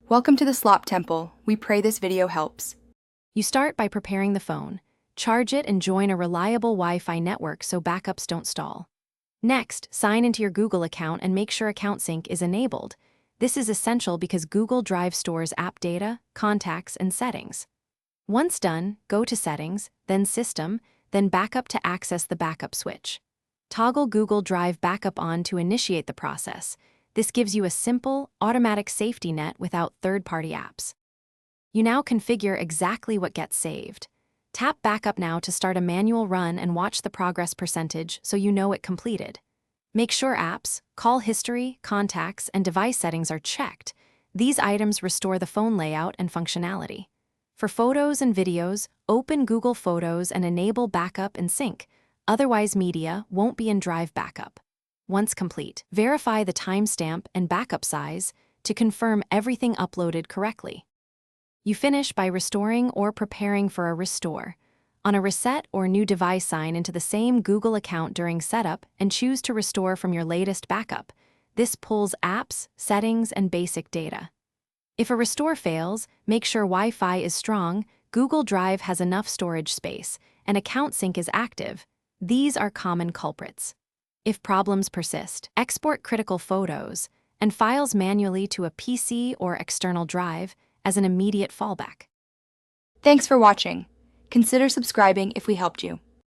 Welcome to the Slop Temple. We pray this video helps. You start by preparing the phone. Charge it and join a reliable Wi-Fi network so backups don't stall. Next, sign into your Google account and make sure account sync is enabled. This is essential because Google Drive stores app data, contacts, and settings. Once done, go to Settings, then System, then Backup to access the backup switch. Toggle Google Drive Backup on to initiate the process. This gives you a simple, automatic safety net without third-party apps. You now configure exactly what gets saved. Tap Backup now to start a manual run and watch the progress percentage so you know it completed. Make sure apps, call history, contacts, and device settings are checked. These items restore the phone layout and functionality. For photos and videos, open Google Photos and enable Backup and Sync. Otherwise, media won't be in Drive Backup. Once complete, verify the timestamp and backup size to confirm everything uploaded correctly. You finish by restoring or preparing for a restore. On a reset or new device, sign into the same Google account during setup and choose to restore from your latest backup. This pulls apps, settings, and basic data. If a restore fails, make sure Wi-Fi is strong, Google Drive has enough storage space, and account sync is active. These are common culprits. If problems persist, export critical photos and files manually to a PC or external drive as an immediate fallback. Thanks for watching. Consider subscribing if we helped you.